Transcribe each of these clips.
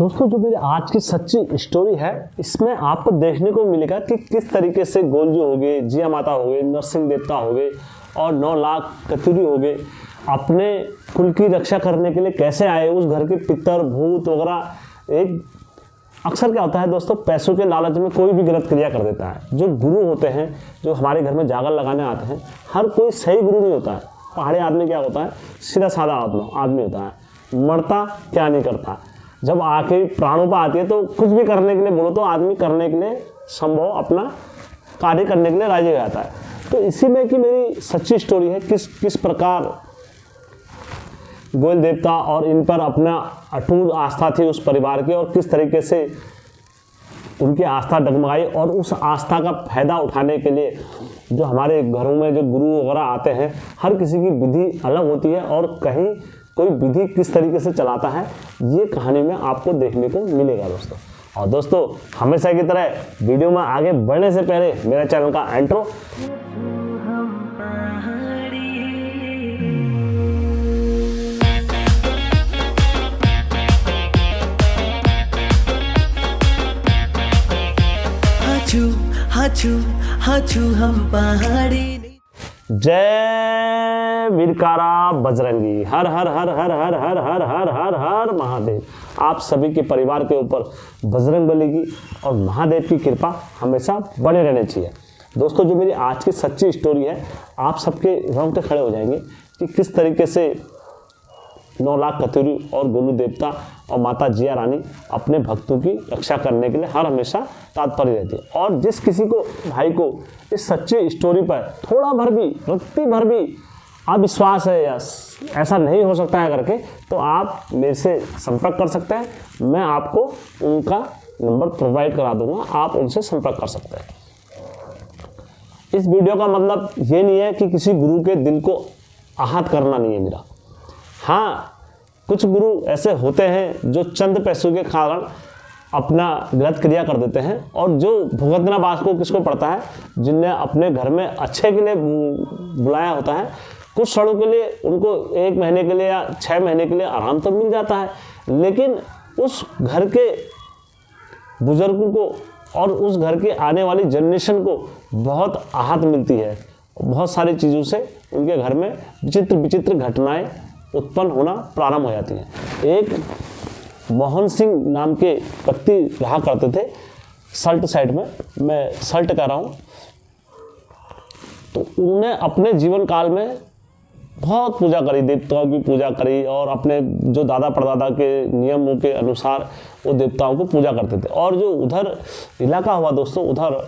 दोस्तों, जो मेरी आज की सच्ची स्टोरी है, इसमें आपको देखने को मिलेगा कि किस तरीके से गोलजू हो गए, जिया माता हो गए, नरसिंह देवता हो गए और 9 लाख कतूरी हो गए, अपने कुल की रक्षा करने के लिए कैसे आए। उस घर के पितर भूत वगैरह। एक अक्सर क्या होता है दोस्तों, पैसों के लालच में कोई भी गलत क्रिया कर देता है। जो गुरु होते हैं, जो हमारे घर में जागर लगाने आते हैं, हर कोई सही गुरु नहीं होता है। पहाड़ी आदमी क्या होता है, सीधा साधा आदमी होता है, मरता क्या नहीं करता। जब आके प्राणों पर आती है तो कुछ भी करने के लिए बोलो तो आदमी करने के लिए संभव अपना कार्य करने के लिए राजी हो जाता है। तो इसी में कि मेरी सच्ची स्टोरी है, किस प्रकार गोयल देवता और इन पर अपना अटूट आस्था थी उस परिवार की, और किस तरीके से उनकी आस्था डगमगाई। और उस आस्था का फायदा उठाने के लिए जो हमारे घरों में जो गुरु वगैरह आते हैं, हर किसी की विधि अलग होती है और कहीं कोई विधि किस तरीके से चलाता है, ये कहानी में आपको देखने को मिलेगा दोस्तों। और दोस्तों, हमेशा की तरह वीडियो में आगे बढ़ने से पहले मेरा चैनल का इंट्रो। हाचू हम पहाड़ी। जय वीरकारा बजरंगी, हर हर हर हर हर हर हर हर हर हर महादेव। आप सभी के परिवार के ऊपर बजरंगबली की और महादेव की कृपा हमेशा बने रहनी चाहिए। दोस्तों, जो मेरी आज की सच्ची स्टोरी है, आप सबके रोंगटे खड़े हो जाएंगे कि किस तरीके से 9 लाख कतूरी और गोलू देवता और माता जिया रानी अपने भक्तों की रक्षा करने के लिए हर हमेशा तात्पर्य रहती है। और जिस किसी को भाई को इस सच्ची स्टोरी पर थोड़ा भर भी, रत्ती भर भी अविश्वास है या ऐसा नहीं हो सकता है करके, तो आप मेरे से संपर्क कर सकते हैं। मैं आपको उनका नंबर प्रोवाइड करा दूंगा, आप उनसे संपर्क कर सकते हैं। इस वीडियो का मतलब ये नहीं है कि किसी गुरु के दिल को आहत करना नहीं है मेरा। हाँ, कुछ गुरु ऐसे होते हैं जो चंद पैसों के कारण अपना गलत क्रिया कर देते हैं, और जो भुगतना बात को किसको पड़ता है, जिनने अपने घर में अच्छे के लिए बुलाया होता है। कुछ क्षणों के लिए उनको 1 महीने के लिए या 6 महीने के लिए आराम तो मिल जाता है, लेकिन उस घर के बुजुर्गों को और उस घर के आने वाली जनरेशन को बहुत आहत मिलती है। बहुत सारी चीज़ों से उनके घर में विचित्र विचित्र घटनाएं उत्पन्न होना प्रारंभ हो जाती हैं। एक मोहन सिंह नाम के व्यक्ति रहा करते थे सल्ट साइड में, मैं सल्ट कह रहा हूँ। तो उन्हें अपने जीवन काल में बहुत पूजा करी, देवताओं की पूजा करी, और अपने जो दादा परदादा के नियमों के अनुसार वो देवताओं को पूजा करते थे। और जो उधर इलाका हुआ दोस्तों, उधर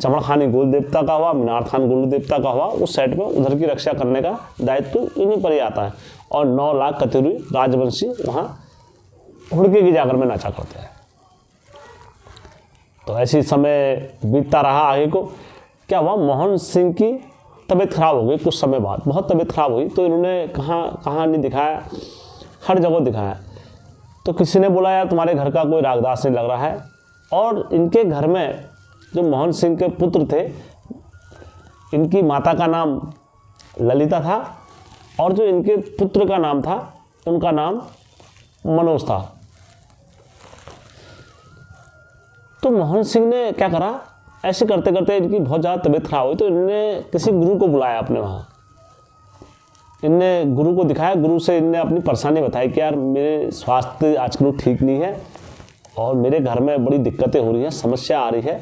चमड़खानी गोल देवता का हुआ, मीनार खान गोलू देवता का हुआ, उस साइड में उधर की रक्षा करने का दायित्व इन्हीं पर ही आता है। और 9 लाख कतूरी राजवंशी वहाँ हुड़के की जाकर में नाचा करते हैं। तो ऐसी समय बीतता रहा। आगे को क्या हुआ, मोहन सिंह की तबीयत खराब हो गई। कुछ समय बाद बहुत तबीयत खराब हुई, तो इन्होंने कहाँ नहीं दिखाया, हर जगह दिखाया। तो किसी ने बोला यार तुम्हारे घर का कोई रागदास नहीं लग रहा है। और इनके घर में जो मोहन सिंह के पुत्र थे, इनकी माता का नाम ललिता था, और जो इनके पुत्र का नाम था, उनका नाम मनोज था। तो मोहन सिंह ने क्या करा, ऐसे करते करते इनकी बहुत ज़्यादा तबीयत खराब हुई, तो इन्होंने किसी गुरु को बुलाया अपने वहाँ। इनने गुरु को दिखाया, गुरु से इनने अपनी परेशानी बताई कि यार मेरे स्वास्थ्य आजकल ठीक नहीं है और मेरे घर में बड़ी दिक्कतें हो रही हैं, समस्या आ रही है,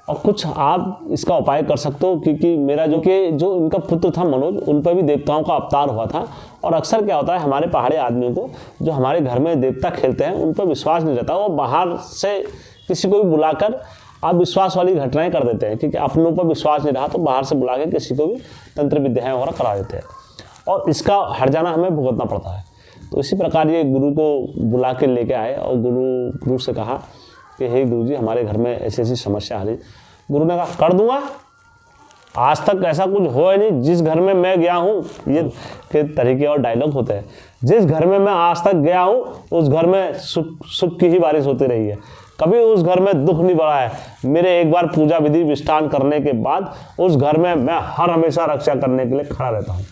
और कुछ आप इसका उपाय कर सकते हो। क्योंकि मेरा जो इनका पुत्र था मनोज, उन पर भी देवताओं का अवतार हुआ था। और अक्सर क्या होता है, हमारे पहाड़ी आदमियों को जो हमारे घर में देवता खेलते हैं, उन पर विश्वास नहीं रहता। वो बाहर से किसी को भी बुलाकर अविश्वास वाली घटनाएं कर देते हैं, क्योंकि अपनों पर विश्वास नहीं रहा तो बाहर से बुला के किसी को भी तंत्र विद्याएँ वगैरह करा देते हैं, और इसका हट जाना हमें भुगतना पड़ता है। तो इसी प्रकार ये गुरु को बुला के लेके आए, और गुरु से कहा कि हे गुरुजी, हमारे घर में ऐसी ऐसी समस्या आ रही। गुरु ने कहा कर दूंगा, आज तक ऐसा कुछ हुआ ही नहीं। जिस घर में मैं गया हूँ, ये के तरीके और डायलॉग होते हैं, जिस घर में मैं आज तक गया हूँ उस घर में सुख की ही बारिश होती रही है, कभी उस घर में दुख नहीं बढ़ा है। मेरे एक बार पूजा विधि विष्ठान करने के बाद उस घर में मैं हर हमेशा रक्षा करने के लिए खड़ा रहता हूँ।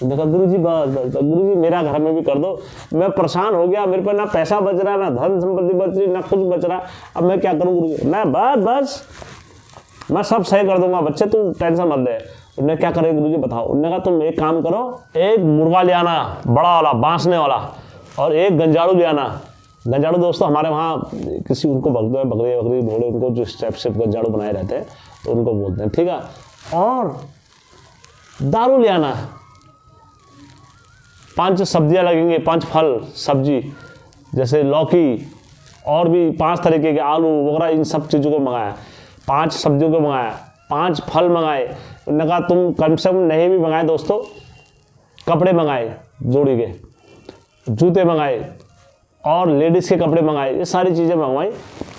उन्होंने कहा गुरु जी बस बस गुरु जी मेरा घर में भी कर दो, मैं परेशान हो गया, मेरे पर ना पैसा बच रहा, ना धन संपत्ति बच रही, ना कुछ बच रहा, अब मैं क्या करूँ गुरु जी। मैं बस मैं सब सही कर दूंगा बच्चे, तू टेंशन मत ले। उन्होंने क्या करे गुरु जी बताओ। उन्होंने कहा तुम एक काम करो, एक मुर्गा ले आना बड़ा वाला बांसने वाला, और एक गंजाड़ू ले आना। गंजाड़ू दोस्तों हमारे वहाँ किसी उनको बोलते हैं, बकरी बकरी घोड़े उनको जो स्टेप से गंजाड़ू बनाए रहते हैं तो उनको बोलते हैं, ठीक है। और दारू ले आना, 5 सब्जियां लगेंगी, 5 फल सब्जी, जैसे लौकी और भी 5 तरीके के आलू वगैरह, इन सब चीज़ों को मंगाया। 5 सब्जियों को मंगाया, 5 फल मंगाए। उन्होंने कहा तुम कम से कम नहीं भी मंगाए दोस्तों, कपड़े मंगाए, जोड़ी के जूते मंगाए और लेडीज़ के कपड़े मंगाए, ये सारी चीज़ें मंगवाई।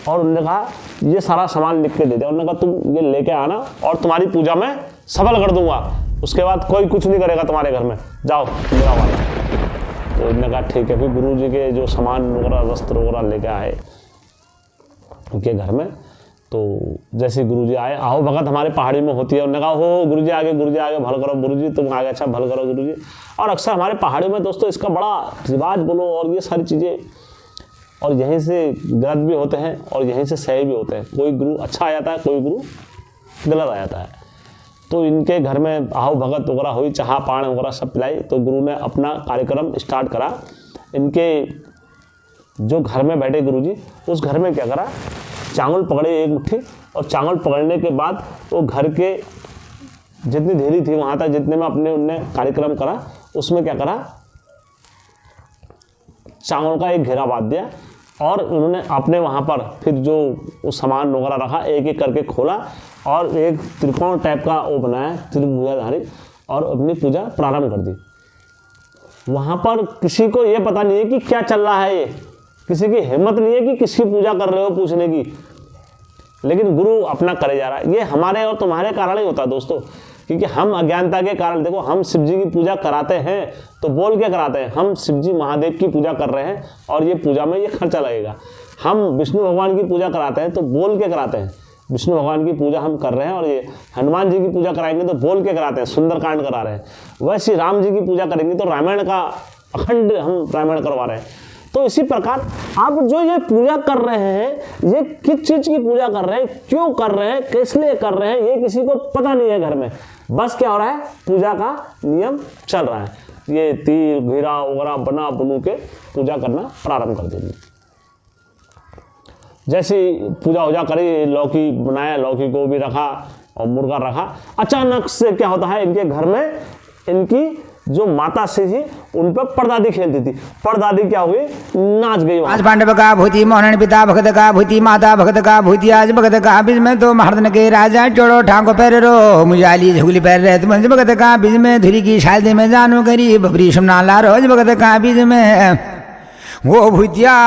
और उन्होंने कहा ये सारा सामान लिख के दे दिया। उन्होंने कहा तुम ये लेके आना और तुम्हारी पूजा में सफल कर दूंगा, उसके बाद कोई कुछ नहीं करेगा तुम्हारे घर में, जाओ मेरा वाला। तो उन्होंने कहा ठीक है। फिर गुरु जी के जो सामान वगैरह वस्त्र वगैरह लेके आए उनके घर में। तो जैसे गुरु जी आए, आओ भगत हमारे पहाड़ी में होती है। उन्होंने कहा हो गुरु जी आगे भल करो, गुरु जी तुम आगे अच्छा भल करो गुरु जी। और अक्सर हमारे पहाड़ियों में दोस्तों इसका बड़ा रिवाज बोलो और ये सारी चीज़ें, और यहीं से गलत भी होते हैं और यहीं से सही भी होते हैं। कोई गुरु अच्छा आ जाता है, कोई गुरु गलत आ जाता है। तो इनके घर में आओ भगत वगैरह हुई, चाह पान वगैरह सब पिलाई। तो गुरु ने अपना कार्यक्रम स्टार्ट करा। इनके जो घर में बैठे गुरु जी, उस घर में क्या करा, चावल पकड़े एक मुट्ठी, और चावल पकड़ने के बाद वो घर के जितनी धेरी थी वहाँ तक जितने में अपने उनने कार्यक्रम करा, उसमें क्या करा, चावल का एक घेरा बांध दिया। और उन्होंने अपने वहाँ पर फिर जो उस सामान वगैरह रखा एक एक करके खोला और एक त्रिकोण टाइप का वो बनाया त्रिभुजाधारी, और अपनी पूजा प्रारंभ कर दी। वहाँ पर किसी को ये पता नहीं है कि क्या चल रहा है, ये किसी की हिम्मत नहीं है कि किसकी पूजा कर रहे हो पूछने की, लेकिन गुरु अपना करे जा रहा है। ये हमारे और तुम्हारे कारण ही होता है दोस्तों, क्योंकि हम अज्ञानता के कारण, देखो हम शिव जी की पूजा कराते हैं तो बोल के कराते हैं, हम शिव जी महादेव की पूजा कर रहे हैं और ये पूजा में ये खर्चा लगेगा। हम विष्णु भगवान की पूजा कराते हैं तो बोल के कराते हैं, विष्णु भगवान की पूजा हम कर रहे हैं, और ये हनुमान जी की पूजा कराएंगे तो बोल के कराते हैं, सुंदरकांड करा रहे हैं। वैसे राम जी की पूजा करेंगे तो रामायण का अखंड हम रामायण करवा रहे हैं। तो इसी प्रकार आप जो ये पूजा कर रहे हैं, ये किस चीज़ की पूजा कर रहे हैं, क्यों कर रहे हैं, किस लिए कर रहे हैं, ये किसी को पता नहीं है घर में। बस क्या हो रहा है, पूजा का नियम चल रहा है, ये तीर घेरा वगैरह बना बनू के पूजा करना प्रारंभ कर देंगे। जैसे पूजा वूजा करी, लौकी बनाया, लौकी को भी रखा और मुर्गा रखा। अचानक से क्या होता है, इनके घर में इनकी जो माता से थी उन पर परदादी खेलती थी। परदादी क्या हुई, नाच गई। आज पांडव का भूति मोहन पिता भगत का भूति माता भगत का भूति आज भगत का बीच में तो महारदन के राजा चोड़ो ठाको पैर रो मुजाली झुगली पैर रहे तुम भगत का बीच में धुरी की शादी में जानो करी बबरी सुमना ला रोज भगत का बीच में वो भूतिया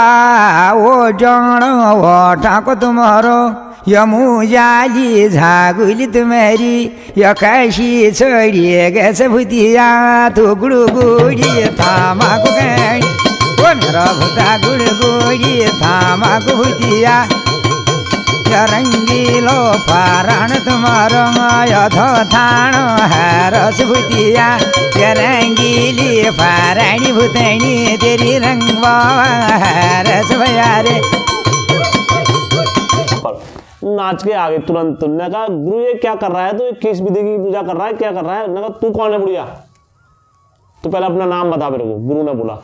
वो जान वो ठाको तुम्हारो यमुजाली झागुली तुम्हारी या कैसी छोड़िए कैसे भूतिया तू गुड़ू गुड़ी थामा को गई वो मेरा भूता गुड़ गुड़ी थामा को भूतिया या रंगीलो फारण तुम्हारो यथो थाणो है रस भूतिया या रंगीली फाराणी भूतनी तेरी रंगवा है रस भया रे। नाच के आगे तुरंत ने कहा गुरु ये क्या कर रहा है, तो ये किस विधि की पूजा कर रहा है, क्या कर रहा है। ने कहा तू कौन है बुढ़िया, तू पहले अपना नाम बता मेरे को। गुरु ने बोला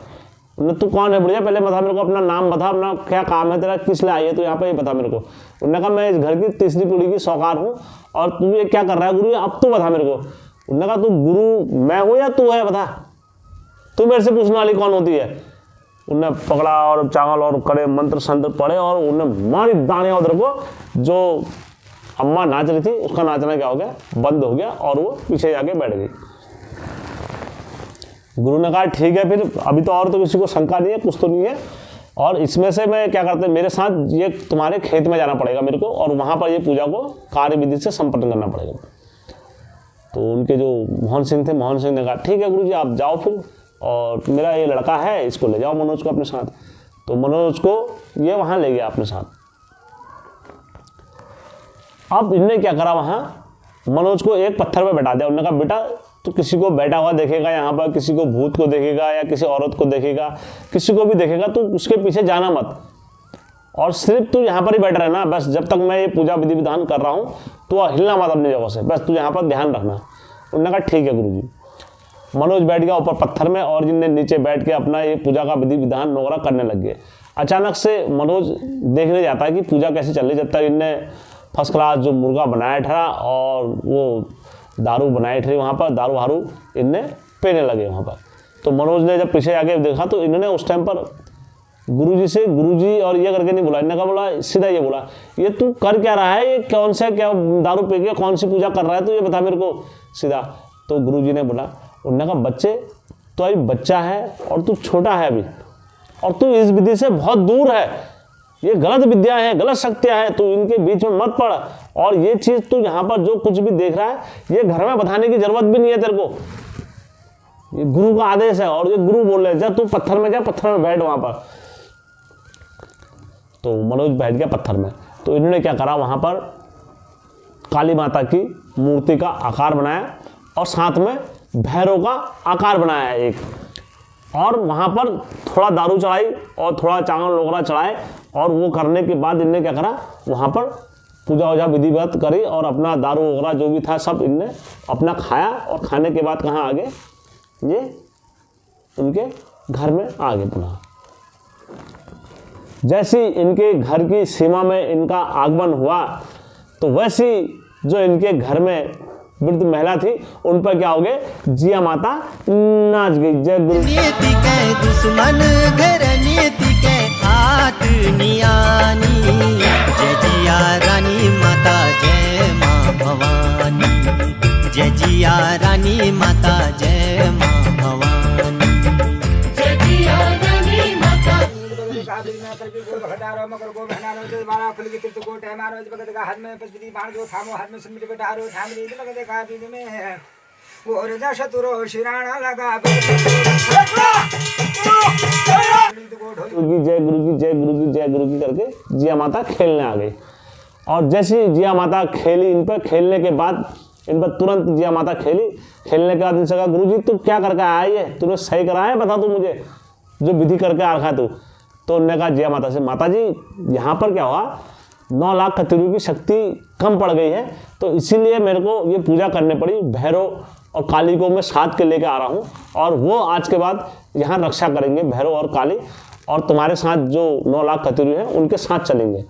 तू कौन है बुढ़िया, पहले बता मेरे को अपना नाम बता, अपना क्या काम है तेरा, किस लिए आई है तू यहाँ पे, ये बता मेरे को। उन्होंने कहा मैं इस घर की तीसरी पीढ़ी की सौकार हूँ और तू ये क्या कर रहा है गुरु, अब तू बता मेरे को। उन्होंने कहा तू गुरु मैं हूँ या तू है, बता तू मेरे से पूछने वाली कौन होती है। उन्हें पकड़ा और चावल और कड़े मंत्र संत्र पड़े और उन्हें मारी दाने उधर को। जो अम्मा नाच रही थी उसका नाचना क्या हो गया, बंद हो गया और वो पीछे जाके बैठ गई। गुरु ने कहा ठीक है, फिर अभी तो और तो किसी को शंका नहीं है, कुछ तो नहीं है, और इसमें से मैं क्या करते हैं, मेरे साथ ये तुम्हारे खेत में जाना पड़ेगा मेरे को और वहाँ पर ये पूजा को कार्य विधि से संपन्न करना पड़ेगा। तो उनके जो मोहन सिंह थे, मोहन सिंह ने कहा ठीक है गुरु जी आप जाओ फिर, और मेरा ये लड़का है इसको ले जाओ मनोज को अपने साथ। तो मनोज को ये वहाँ ले गया अपने साथ। अब इनने क्या करा, वहाँ मनोज को एक पत्थर पे बैठा दिया। उन्होंने कहा बेटा तो किसी को बैठा हुआ देखेगा यहाँ पर, किसी को भूत को देखेगा या किसी औरत को देखेगा, किसी को भी देखेगा, तो उसके पीछे जाना मत और सिर्फ तू यहाँ पर ही बैठा रहना। बस जब तक मैं ये पूजा विधि विधान कर रहा हूँ तो हिलना मत अपनी जगह से, बस तू यहाँ पर ध्यान रखना। उन्होंने कहा ठीक है गुरुजी। मनोज बैठ गया ऊपर पत्थर में और जिनने नीचे बैठ के अपना ये पूजा का विधि विधान वगैरह करने लग गए। अचानक से मनोज देखने जाता है कि पूजा कैसे चल रही, जब तक इनने फर्स्ट क्लास जो मुर्गा बनाया था और वो दारू बनाई थी वहाँ पर, दारू वारू इनने पीने लगे वहाँ पर। तो मनोज ने जब पीछे आके देखा तो इन्होंने उस टाइम पर गुरुजी से गुरुजी और ये करके नहीं बोला, इन्होंने कहा बोला सीधा ये बोला, ये तू कर क्या रहा है, ये कौन सा क्या दारू पी के कौन सी पूजा कर रहा है, तो ये बता मेरे को सीधा। तो गुरुजी ने बोला, उन्होंने कहा बच्चे तो अभी बच्चा है और तू छोटा है अभी, और तू इस विधि से बहुत दूर है, ये गलत विद्या है, गलत शक्तियाँ हैं, तू इनके बीच में मत पड़। और ये चीज़ तू यहाँ पर जो कुछ भी देख रहा है ये घर में बताने की जरूरत भी नहीं है तेरे को, ये गुरु का आदेश है और ये गुरु बोल रहे हैं, जब तू पत्थर में जा, पत्थर में बैठ वहाँ पर। तो मनोज बैठ गया पत्थर में। तो इन्होंने क्या करा, वहाँ पर काली माता की मूर्ति का आकार बनाया और साथ में भैरव का आकार बनाया एक, और वहाँ पर थोड़ा दारू चढ़ाई और थोड़ा चावल वगैरह चढ़ाए, और वो करने के बाद इनने क्या करा, वहाँ पर पूजा वूजा विधिवत करी और अपना दारू वगैरह जो भी था सब इनने अपना खाया, और खाने के बाद कहाँ आगे, ये उनके घर में आगे पुनः। जैसी इनके घर की सीमा में इनका आगमन हुआ तो वैसी जो इनके घर में वृद्ध महिला थी उन पर क्या हो गए, जिया माता नाच गई। जय गुरु। नीति के दुश्मन घर नीति के हाथ नियानी, जय जिया रानी माता जय माँ भवानी, जय जिया रानी माता जय माँ भवानी, जय जिया रानी माता। जय गुरु की जय गुरु की जय गुरु की करके जिया माता खेलने आ गई। और जैसे जिया माता खेली, इन पर खेलने के बाद इन पर तुरंत जिया माता खेली। खेलने के बाद इनसे कहा, गुरुजी तू क्या करके आया, ये तूने सही करा है, बता तू मुझे जो विधि करके आ रखा है तू। तो उन्होंने कहा जिया माता से, माता जी यहाँ पर क्या हुआ, 9 लाख कतिरू की शक्ति कम पड़ गई है, तो इसीलिए मेरे को ये पूजा करनी पड़ी। भैरव और काली को मैं साथ के लेकर आ रहा हूँ और वो आज के बाद यहाँ रक्षा करेंगे, भैरव और काली, और तुम्हारे साथ जो 9 लाख कतिरू हैं उनके साथ चलेंगे।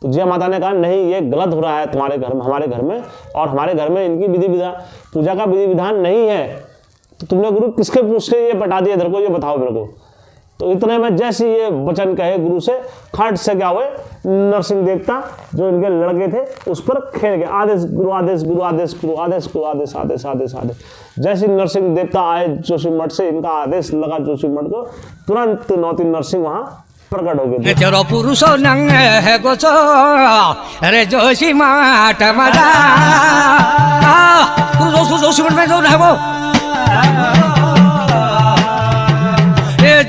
तो जिया माता ने कहा नहीं, ये गलत हो रहा है तुम्हारे घर में, हमारे घर में, और हमारे घर में इनकी विधि विधान पूजा का विधि विधान नहीं है। तो तुमने गुरु किसके पूछ के ये बता दिया इधर को, ये बताओ मेरे को। तो इतने में जैसे ये वचन कहे गुरु से, खट से क्या हुए, नरसिंह देवता जो इनके लड़के थे उस पर खेल गए। आदेश गुरु आदेश गुरु आदेश गुरु आदेश गुरु आदेश आदेश आदेश आदेश। जैसे नरसिंह देवता आए जोशीमठ से, इनका आदेश लगा जोशीमठ को, तुरंत 9-3 नरसिंह वहाँ प्रकट हो गए। तेरो पुरुषो नंग है गोचो अरे जोशीमठ मजा जोशीमठ में जो है वो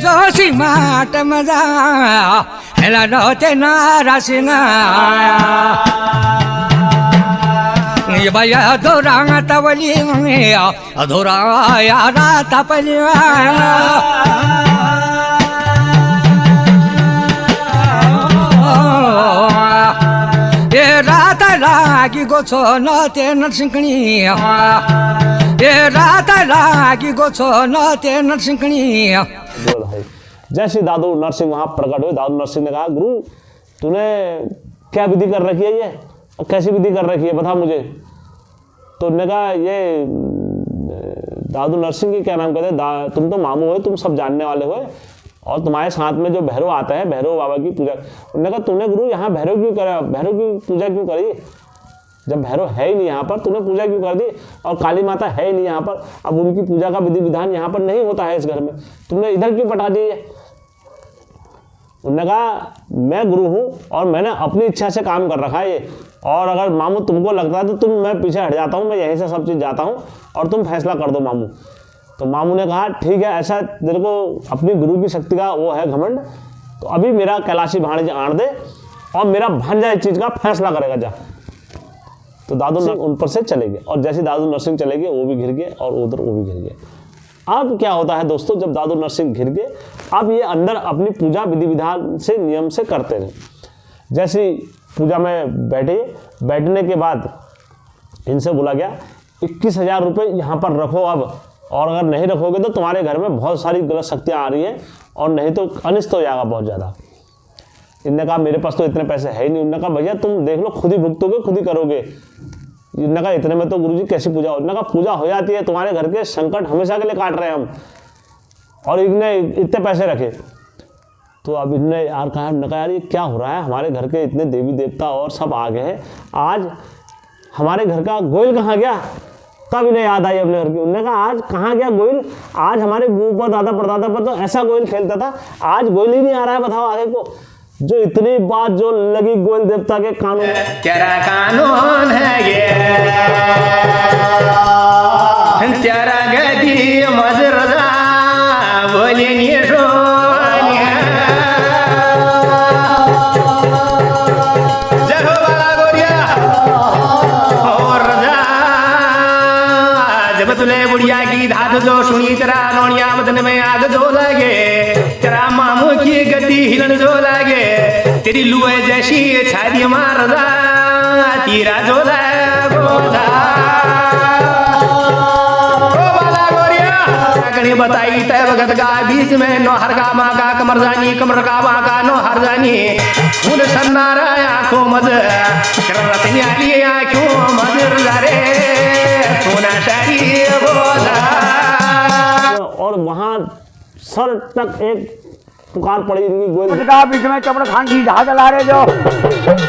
जोशीमठ मजा हेला नोते नारा सिंह ये भैया धोरा तवली धोरा यारा तपली ये रात लागी गोछो नते नरसिंहनी, ये रात लागी गोछो नते नरसिंहनी। भाई जैसे दादू नरसिंह वहाँ प्रकट हुए, दादू नरसिंह ने कहा, गुरु तूने क्या विधि कर रखी है ये, और कैसी विधि कर रखी है बता मुझे। तो उन्होंने कहा ये दादू नरसिंह की क्या नाम कहते हैं, तुम तो मामू हो, तुम सब जानने वाले हो, और तुम्हारे साथ में जो भैरव आता है, भैरव बाबा की पूजा। उन्होंने कहा तूने गुरु यहाँ भैरव क्यों करा, भैरव की पूजा क्यों करी, जब भैरव है ही नहीं यहाँ पर, तूने पूजा क्यों कर दी, और काली माता है ही नहीं यहाँ पर, अब उनकी पूजा का विधि विधान यहाँ पर नहीं होता है इस घर में, तुमने इधर क्यों पटा दी है। उन्होंने कहा मैं गुरु हूँ और मैंने अपनी इच्छा से काम कर रखा है ये, और अगर मामू तुमको लगता है तो मैं पीछे हट जाता हूँ, मैं यहीं से सब चीज़ जाता हूँ और तुम फैसला कर दो मामू। तो मामू ने कहा ठीक है, ऐसा तेरे को अपनी गुरु की शक्ति का वो है घमंड, तो अभी मेरा कैलाशी भाणज आण दे और मेरा भांजा इस चीज़ का फैसला करेगा जा। तो दादू नरसिंह उन पर से चले गए, और जैसे दादू नरसिंह चले गए वो भी घिर गए और उधर वो भी घिर गए। अब क्या होता है दोस्तों, जब दादू नरसिंह घिर गए, अब ये अंदर अपनी पूजा विधि विधान से नियम से करते रहे। जैसे पूजा में बैठने के बाद इनसे बोला गया 21,000 रुपये यहाँ पर रखो अब, और अगर नहीं रखोगे तो तुम्हारे घर में बहुत सारी गलत शक्तियाँ आ रही हैं और नहीं तो अनिष्ट हो जाएगा बहुत ज़्यादा। इनने कहा मेरे पास तो इतने पैसे है ही नहीं। उन्होंने कहा भैया तुम देख लो, खुद ही भुगतोगे खुद ही करोगे। इन्होंने कहा इतने में तो गुरुजी कैसी पूजा हो। इन्होंने कहा पूजा हो जाती है, तुम्हारे घर के संकट हमेशा के लिए काट रहे हैं हम, और इनने इतने पैसे रखे। तो अब इनने यार कहा यार ये क्या हो रहा है, हमारे घर के इतने देवी देवता और सब आ गए हैं, आज हमारे घर का गोयल कहाँ गया। तब इन्हें याद आई अपने घर की। उन्होंने कहा आज कहाँ गया गोयल, आज हमारे गुरु पर दादा परदादा पर तो ऐसा गोयल खेलता था, आज गोयल ही नहीं आ रहा है। बताओ आगे को जो इतनी बात जो लगी गोयल देवता के कानून में, तेरा कानून है ये, तेरा गदी मजरदा बोले तुले बुढ़िया की धात जो सुनी, तेरा नौनिया बदन में आग जो लगे, तेरा मामू की गद्दी हिलन जो लगे, तेरी लुए जैसी छादी मारदा तीरा जो लगोदा। गणी बताई तय भगत का बीच में नौहर का माँ का कमर जानी, कमर का माँ का नौहर जानी, फूल सन्नारा आंखों मज रतनियाली आंखों मजर रे सोना शारी बोला। और वहाँ सर तक एक पुकार पड़ी इनकी गोयल का बीच में चपड़ खान की जहाज ला रहे जो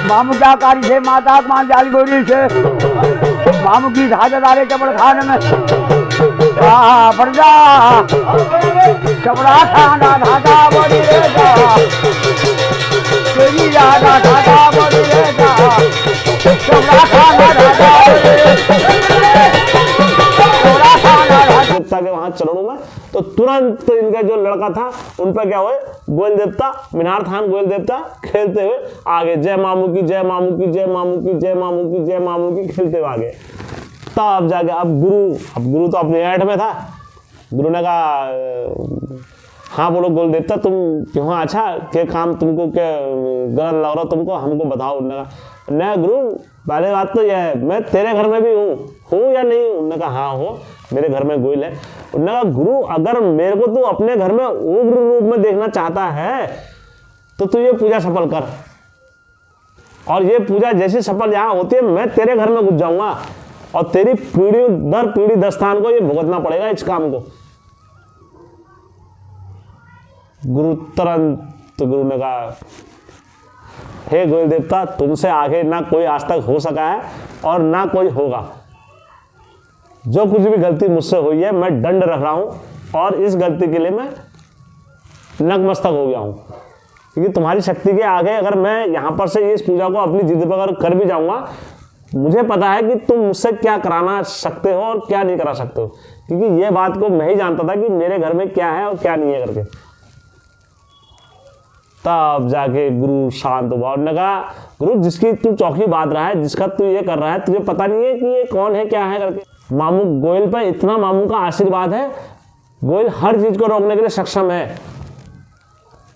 मामू क्या कारी से माता मान जाल गोरी से मामू की जहाज ला रहे चपड़ खान में जा चपड़ा खाना धागा बड़ी रे जा तेरी यादा धागा बड़ी रे जा चपड़ा खाना धागा देवता के वहां चरणों में, तो तुरंत इनका जो लड़का था उन पर क्या हुए, गोयल देवता मीनार थान गोयल देवता खेलते हुए आगे, जय मामू की जय मामू की जय मामू की जय मामू की जय मामू की खेलते हुए आगे। तब जाके अब गुरु तो अपने ऐठ में था। गुरु ने कहा हाँ बोलो गोयल देवता तुम क्यों, अच्छा क्या काम तुमको, क्या गलत लग रहा तुमको, हमको बताओ। उन्होंने कहा नहीं गुरु पहले बात तो यह है मैं तेरे घर में भी हूँ या नहीं। उन्होंने कहा हाँ हो, मेरे घर में गोयल है। उन्होंने कहा गुरु अगर मेरे को तू अपने घर में उग्र रूप में देखना चाहता है तो तू ये पूजा सफल कर, और ये पूजा जैसी सफल यहाँ होती है मैं तेरे घर में घुस जाऊंगा और तेरी पीढ़ी दर पीढ़ी दस्तान को ये भुगतना पड़ेगा इस काम को। गुरु तुरंत गुरु ने कहा हे गोयल देवता तुमसे आगे ना कोई आज तक हो सका है और ना कोई होगा। जो कुछ भी गलती मुझसे हुई है मैं दंड रख रहा हूं और इस गलती के लिए मैं नतमस्तक हो गया हूं, क्योंकि तुम्हारी शक्ति के आगे अगर मैं यहां पर से इस पूजा को अपनी जिद पर अगर कर भी जाऊंगा, मुझे पता है कि तुम मुझसे क्या कराना सकते हो और क्या नहीं करा सकते हो, क्योंकि ये बात को मैं ही जानता था कि मेरे घर में क्या है और क्या नहीं है करके। तब जाके गुरु शांत हुआ और ने कहा गुरु जिसकी तू चौकी बांध रहा है, जिसका तू ये कर रहा है, तुझे पता नहीं है कि ये कौन है क्या है करके। मामू गोयल पर इतना मामू का आशीर्वाद है, गोयल हर चीज को रोकने के लिए सक्षम है,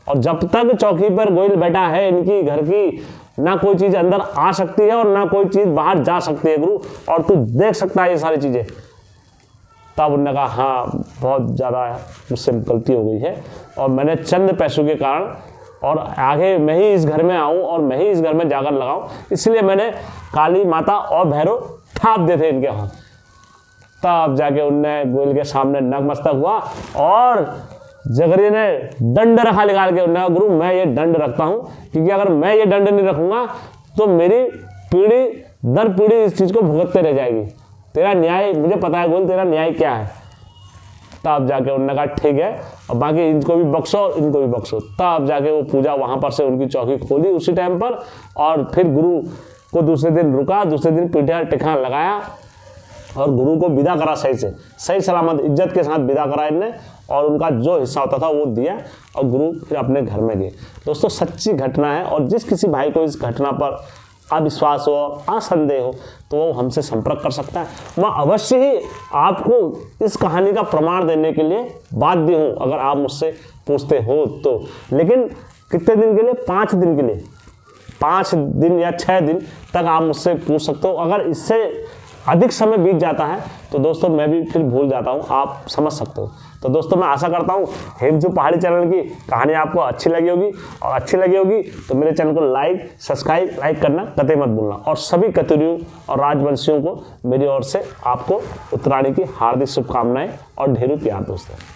और जब तक चौकी पर गोयल बैठा है इनकी घर की, ना कोई चीज अंदर आ सकती है और ना कोई चीज बाहर जा सकती है गुरु, और तू देख सकता है ये सारी चीजें। तब उन्होंने कहा हाँ बहुत ज़्यादा मुझसे गलती हो गई है और मैंने चंद पैसों के कारण, और आगे मैं ही इस घर में आऊँ और मैं ही इस घर में जाकर लगाऊँ, इसलिए मैंने काली माता और भैरव थाप दिए थे इनके हाथ। तब जाके उनने गोयल के सामने नतमस्तक हुआ और जगरिया ने दंड रखा निकाल के। उन्होंने कहा गुरु मैं ये दंड रखता हूँ, क्योंकि अगर मैं ये दंड नहीं रखूँगा तो मेरी पीढ़ी दर पीढ़ी इस चीज़ को भुगतते रह जाएगी। तेरा न्याय मुझे पता है गोयल, तेरा न्याय क्या है। तब जाके उन्होंने कहा ठीक है, और बाकी इनको भी बख्शो और इनको भी बख्शो। तब जाके वो पूजा वहाँ पर से उनकी चौकी खोली उसी टाइम पर, और फिर गुरु को दूसरे दिन रुका, दूसरे दिन पीठा टिकान लगाया और गुरु को विदा करा, सही सलामत इज्जत के साथ विदा करा इनने, और उनका जो हिस्सा होता था वो दिया और गुरु फिर अपने घर में गए। दोस्तों सच्ची घटना है, और जिस किसी भाई को इस घटना पर अविश्वास हो, असंदेह हो, तो वो हमसे संपर्क कर सकता है। मैं अवश्य ही आपको इस कहानी का प्रमाण देने के लिए बाध्य हूँ अगर आप मुझसे पूछते हो तो। लेकिन कितने दिन के लिए? 5 दिन के लिए, 5 दिन या 6 दिन तक आप मुझसे पूछ सकते हो। अगर इससे अधिक समय बीत जाता है तो दोस्तों मैं भी फिर भूल जाता हूँ, आप समझ सकते हो। तो दोस्तों मैं आशा करता हूँ हेमचू पहाड़ी चैनल की कहानी आपको अच्छी लगी होगी, और अच्छी लगी होगी तो मेरे चैनल को लाइक करना कतई मत भूलना। और सभी कतूरियों और राजवंशियों को मेरी ओर से आपको उत्तरायणी की हार्दिक शुभकामनाएं और ढेरों प्यार दोस्तों।